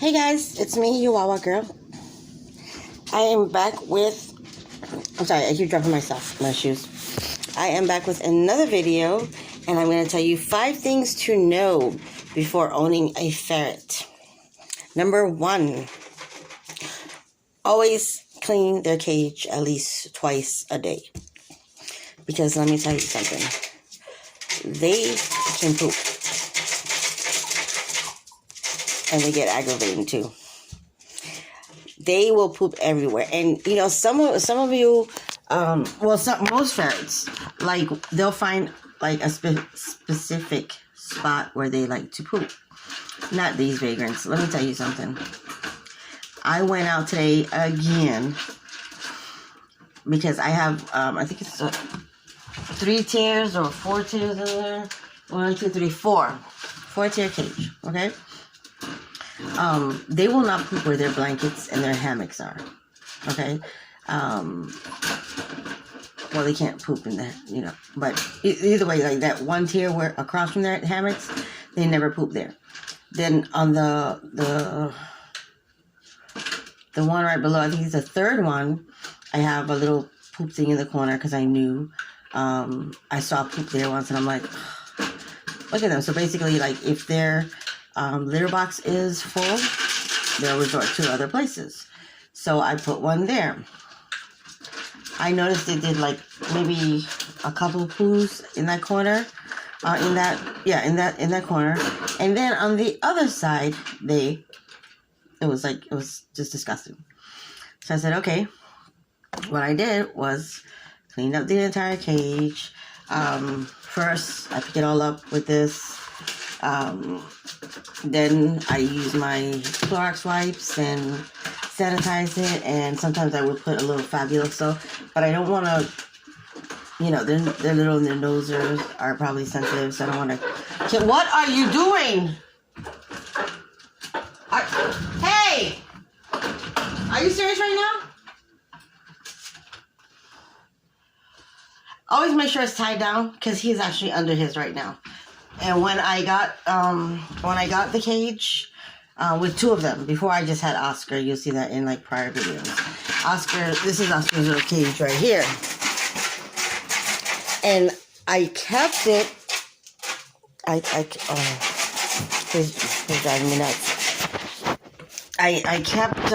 Hey guys, it's me, your Wawa girl. I am back with, I'm sorry, I keep dropping my shoes. I am back with another video, and I'm going to tell you 5 things to know before owning a ferret. Number 1, always clean their cage at least twice a day. Because let me tell you something, they can poop. And they get aggravating too. They will poop everywhere, and you know some of you, most ferrets, like they'll find like a specific spot where they like to poop. Not these vagrants. Let me tell you something. I went out today again because I have I think it's 3 tiers or 4 tiers in there. 1, 2, 3, 4 tier cage. Okay. They will not poop where their blankets and their hammocks are. Okay. Well, they can't poop in that, you know. But either way, like that 1 tier where across from their hammocks, they never poop there. Then on the one right below, I think it's the 3rd one, I have a little poop thing in the corner because I knew I saw poop there once, and I'm like, look at them. So basically, like if their litter box is full, they'll resort to other places. So I put one there. I noticed they did like maybe a couple poos in that corner, in that corner, and then on the other side, it was just disgusting. So I said, okay. What I did was cleaned up the entire cage. First, I pick it all up with this. Then I use my Clorox wipes and sanitize it, and sometimes I would put a little Fabuloso, but I don't want to, you know, they're little and their noses are probably sensitive, so I don't want to. What are you doing? Hey! Are you serious right now? Always make sure it's tied down, because he's actually under his right now. And when I got the cage with 2 of them, before I just had Oscar, you'll see that in like prior videos. This is Oscar's little cage right here, and I kept it. He's driving me nuts. I kept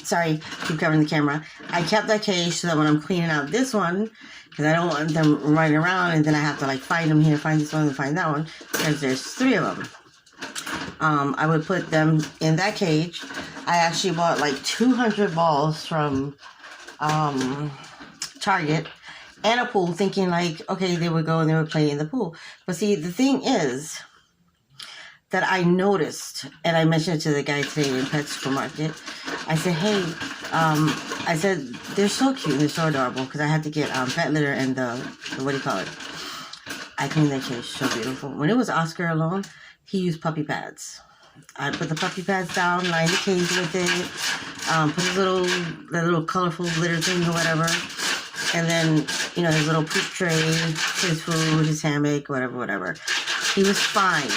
sorry, keep covering the camera. I kept that cage so that when I'm cleaning out this one, because I don't want them running around and then I have to like find them here, find this one, and find that one, because there's 3 of them. I would put them in that cage. I actually bought like 200 balls from Target and a pool, thinking like, okay, they would go and they would play in the pool. But see, the thing is that I noticed, and I mentioned it to the guy today in Pet Supermarket. I said, hey, I said, they're so cute and they're so adorable, because I had to get pet litter and the what do you call it? I cleaned that cage, so beautiful. When it was Oscar alone, he used puppy pads. I put the puppy pads down, lined the cage with it, put his little colorful litter thing or whatever, and then, you know, his little poop tray, his food, his hammock, whatever. He was fine.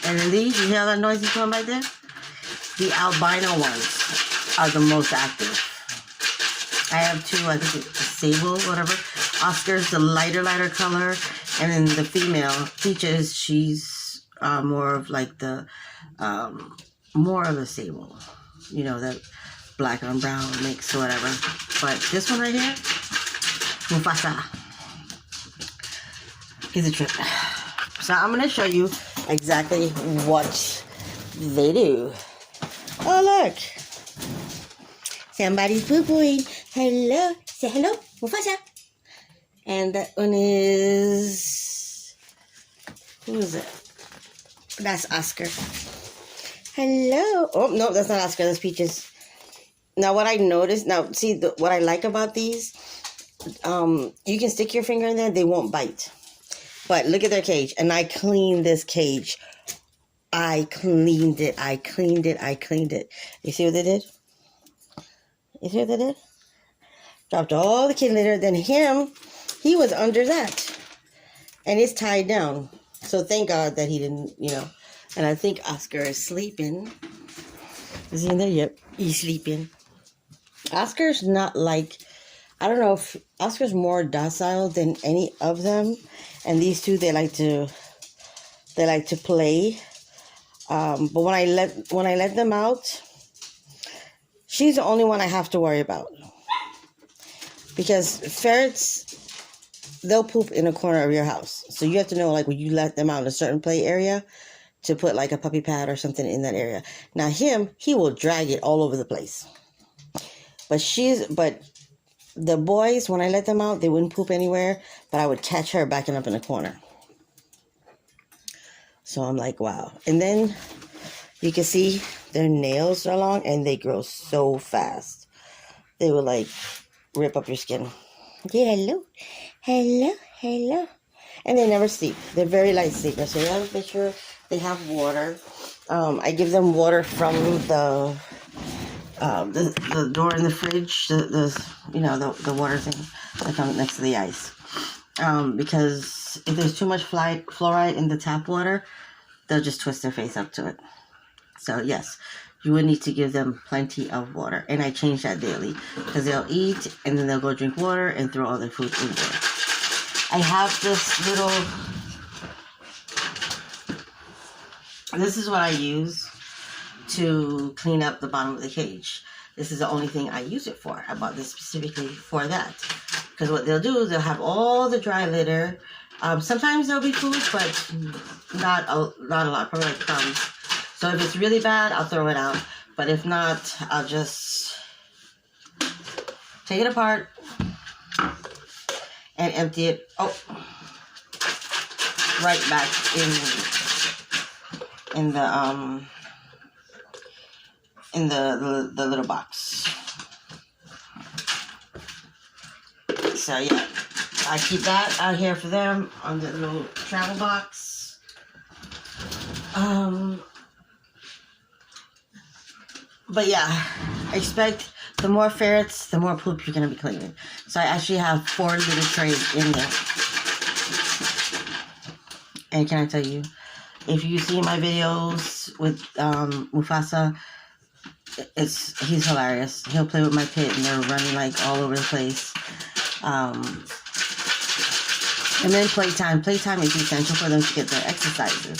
And then these, you hear that noise he's doing right there? The albino ones are the most active. I have 2, I think it's sable, whatever. Oscar's the lighter color, and then the female, Peaches, she's more of like the, more of a sable. You know, that black on brown mix or whatever. But this one right here, Mufasa. He's a trip. So I'm going to show you exactly what they do. Oh, look. Somebody's poo-pooing. Hello. Say hello, Mufasa. And that one is... who is it? That's Oscar. Hello. Oh, no, that's not Oscar. That's Peaches. Now, what I noticed... now, see, what I like about these... you can stick your finger in there. They won't bite. But look at their cage. And I cleaned this cage. I cleaned it. You see what they did? Dropped all the kitty litter. Then he was under that. And it's tied down. So thank God that he didn't, you know. And I think Oscar is sleeping. Is he in there? Yep. He's sleeping. Oscar's not like, I don't know if Oscar's more docile than any of them. And these two, they like to play. But when I let them out, she's the only one I have to worry about. Because ferrets, they'll poop in a corner of your house. So you have to know, like, when you let them out in a certain play area, to put like a puppy pad or something in that area. Now he will drag it all over the place. But the boys, when I let them out, they wouldn't poop anywhere, but I would catch her backing up in a corner. So I'm like, wow. And then you can see their nails are long and they grow so fast. They will like rip up your skin. Yeah, hello. And they never sleep. They're very light sleepers. So you have a picture. They have water. I give them water from the door in the fridge. The water thing that comes next to the ice. Because if there's too much fluoride in the tap water, they'll just twist their face up to it. So yes, you would need to give them plenty of water. And I change that daily because they'll eat and then they'll go drink water and throw all their food in there. I have this little, this is what I use to clean up the bottom of the cage. This is the only thing I use it for. I bought this specifically for that. Because what they'll do is they'll have all the dry litter. Sometimes there'll be food, but not a lot, probably like crumbs. So if it's really bad, I'll throw it out. But if not, I'll just take it apart and empty it right back in the little box. So yeah, I keep that out here for them on the little travel box. But yeah, expect the more ferrets, the more poop you're going to be cleaning. So I actually have 4 little trays in there. And can I tell you, if you see my videos with Mufasa, he's hilarious. He'll play with my pit and they're running like all over the place. And then playtime. Playtime is essential for them to get their exercises.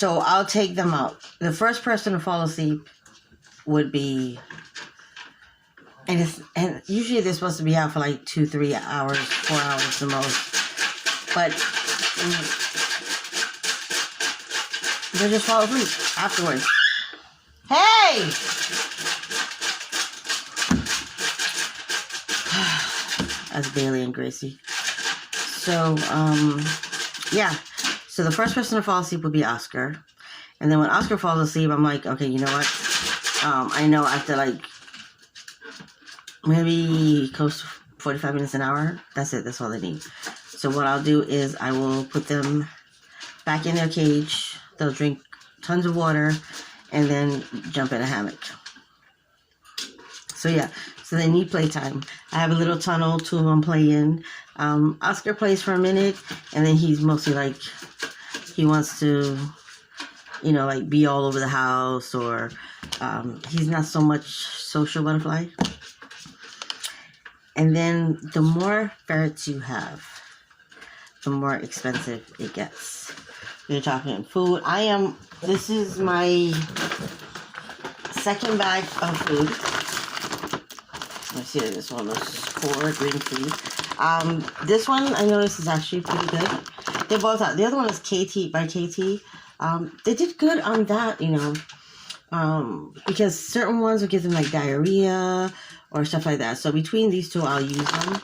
So I'll take them out. The first person to fall asleep would be, and usually they're supposed to be out for like 2-3 hours, 4 hours the most. But they just fall asleep afterwards. Hey! That's Bailey and Gracie. So, yeah. So the first person to fall asleep would be Oscar. And then when Oscar falls asleep, I'm like, okay, you know what? I know after like maybe close to 45 minutes an hour, that's it. That's all they need. So what I'll do is I will put them back in their cage. They'll drink tons of water and then jump in a hammock. So yeah, so they need playtime. I have a little tunnel, 2 of them play in. Oscar plays for a minute and then he's mostly like, he wants to, you know, like be all over the house, or he's not so much social butterfly. And then the more ferrets you have, the more expensive it gets. You're talking food. This is my second bag of food. Let's see, this one was 4 green food. This one I noticed is actually pretty good. They both are. The other one is KT by KT. They did good on that, you know, because certain ones will give them like diarrhea or stuff like that. So between these two, I'll use them.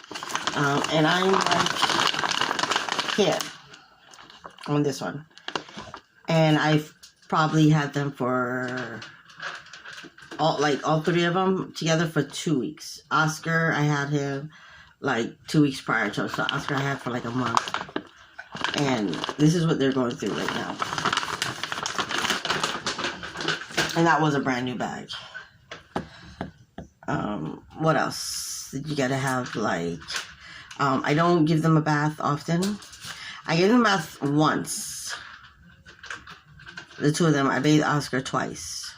And I'm like here on this one. And I've probably had them for all 3 of them together for 2 weeks. Oscar, I had him like 2 weeks prior to, so Oscar I had for like a month. And this is what they're going through right now. And that was a brand new bag. What else? You gotta have like, I don't give them a bath often. I give them a bath once. the two of them, I bathe Oscar twice.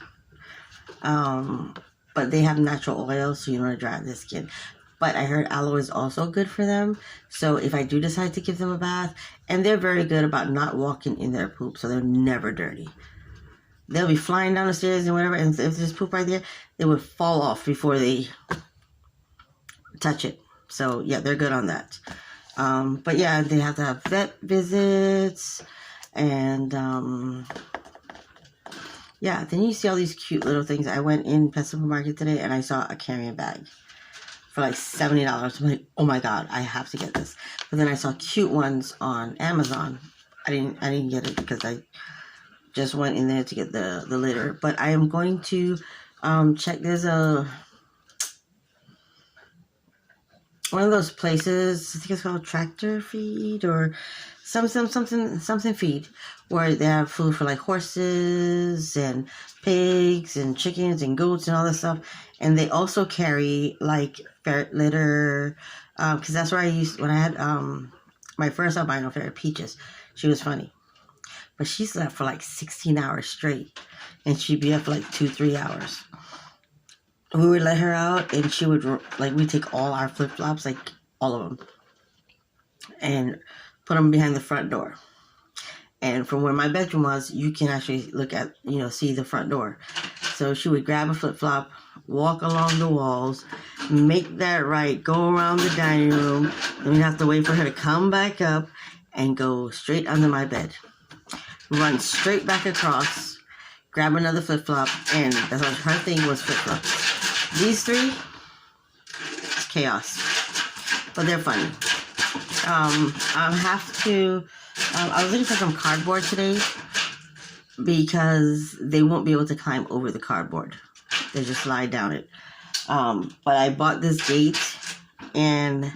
But they have natural oil, so you don't want to dry out their skin. But I heard aloe is also good for them. So if I do decide to give them a bath, and they're very good about not walking in their poop, so they're never dirty. They'll be flying down the stairs and whatever, and if there's poop right there, they would fall off before they touch it. So yeah, they're good on that. But yeah, they have to have vet visits, and yeah, then you see all these cute little things. I went in Pet Supermarket today and I saw a carrying bag for like $70. I'm like, oh my god, I have to get this. But then I saw cute ones on Amazon. I didn't get it because I just went in there to get the litter. But I am going to check. There's one of those places, I think it's called Tractor Feed or something feed, where they have food for like horses and pigs and chickens and goats and all that stuff. And they also carry like ferret litter, because that's where I used, when I had my first albino ferret, Peaches. She was funny, but she slept for like 16 hours straight, and she'd be up for like 2-3 hours. We would let her out, and she would, like, we'd take all our flip-flops, like, all of them, and put them behind the front door. And from where my bedroom was, you can actually look at, see the front door. So she would grab a flip-flop, walk along the walls, make that right, go around the dining room, and we'd have to wait for her to come back up and go straight under my bed. Run straight back across, grab another flip-flop, and that's what her thing was, flip-flops. These three, it's chaos, but they're funny. I was looking for some cardboard today because they won't be able to climb over the cardboard. They just slide down it. But I bought this gate, and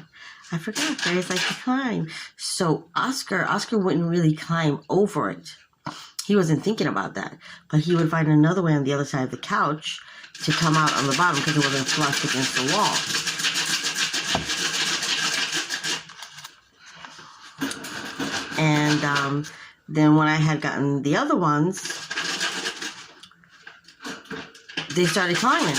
I forgot fairies like to climb. So Oscar wouldn't really climb over it. He wasn't thinking about that, but he would find another way on the other side of the couch to come out on the bottom because it wasn't flush against the wall. And then when I had gotten the other ones, they started climbing.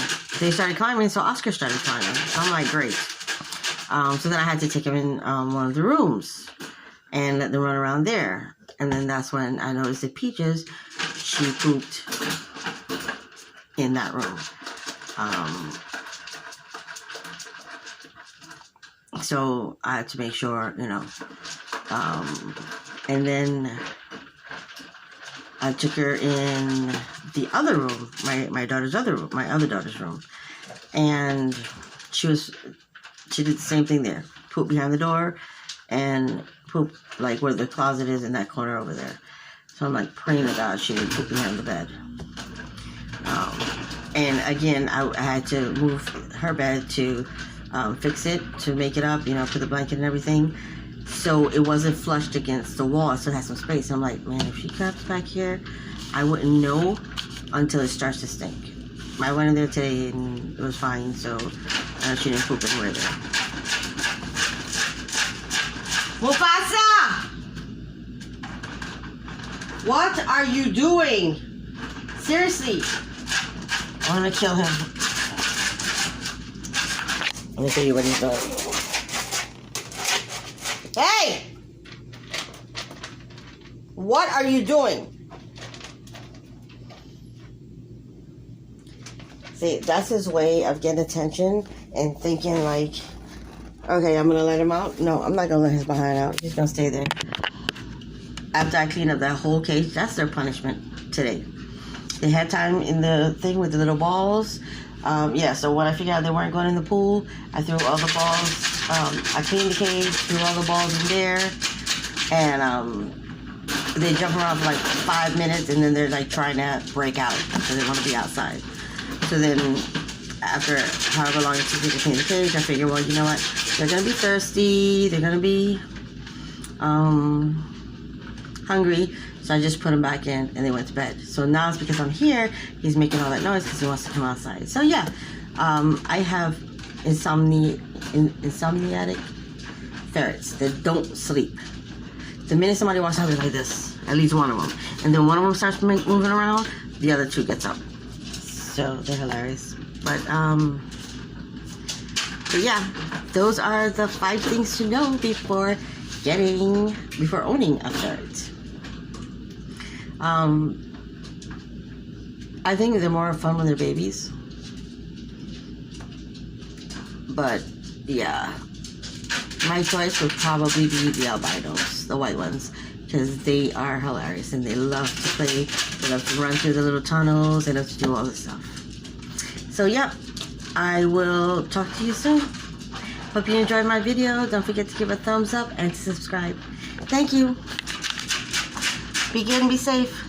So Oscar started climbing. So I'm like, great. So then I had to take him in one of the rooms and let them run around there. And then that's when I noticed that Peaches, she pooped in that room. So I had to make sure, and then I took her in the other room, my other daughter's room, and she did the same thing there. Poop behind the door, and poop like where the closet is in that corner over there. So I'm like praying to God she didn't poop behind the bed. And again, I had to move her bed to fix it, to make it up, put the blanket and everything. So it wasn't flushed against the wall, so it had some space. I'm like, man, if she comes back here, I wouldn't know until it starts to stink. I went in there today and it was fine, so she didn't poop anywhere there. Mufasa! What are you doing? Seriously. I'm gonna kill him. Let me show you what he's doing. Hey! What are you doing? See, that's his way of getting attention and thinking like, okay, I'm gonna let him out. No, I'm not gonna let his behind out. He's gonna stay there. After I clean up that whole cage, that's their punishment today. They had time in the thing with the little balls. So when I figured out they weren't going in the pool, I threw all the balls. I cleaned the cage, threw all the balls in there, and they jump around for like 5 minutes, and then they're like trying to break out, so they want to be outside. So then, after however long it took me to clean the cage, I figured, well, you know what? They're gonna be thirsty. They're gonna be hungry. So I just put him back in, and they went to bed. So now it's because I'm here, he's making all that noise because he wants to come outside. So yeah, I have insomniatic ferrets that don't sleep. The minute somebody walks out, they're like this. At least one of them. And then one of them starts moving around, the other two gets up. So they're hilarious. But yeah, those are the 5 things to know before owning a ferret. I think they're more fun when they're babies. But yeah, my choice would probably be the albinos, the white ones, because they are hilarious and they love to play. They love to run through the little tunnels. They love to do all this stuff. So yeah, I will talk to you soon. Hope you enjoyed my video. Don't forget to give a thumbs up and subscribe. Thank you. Be good and be safe.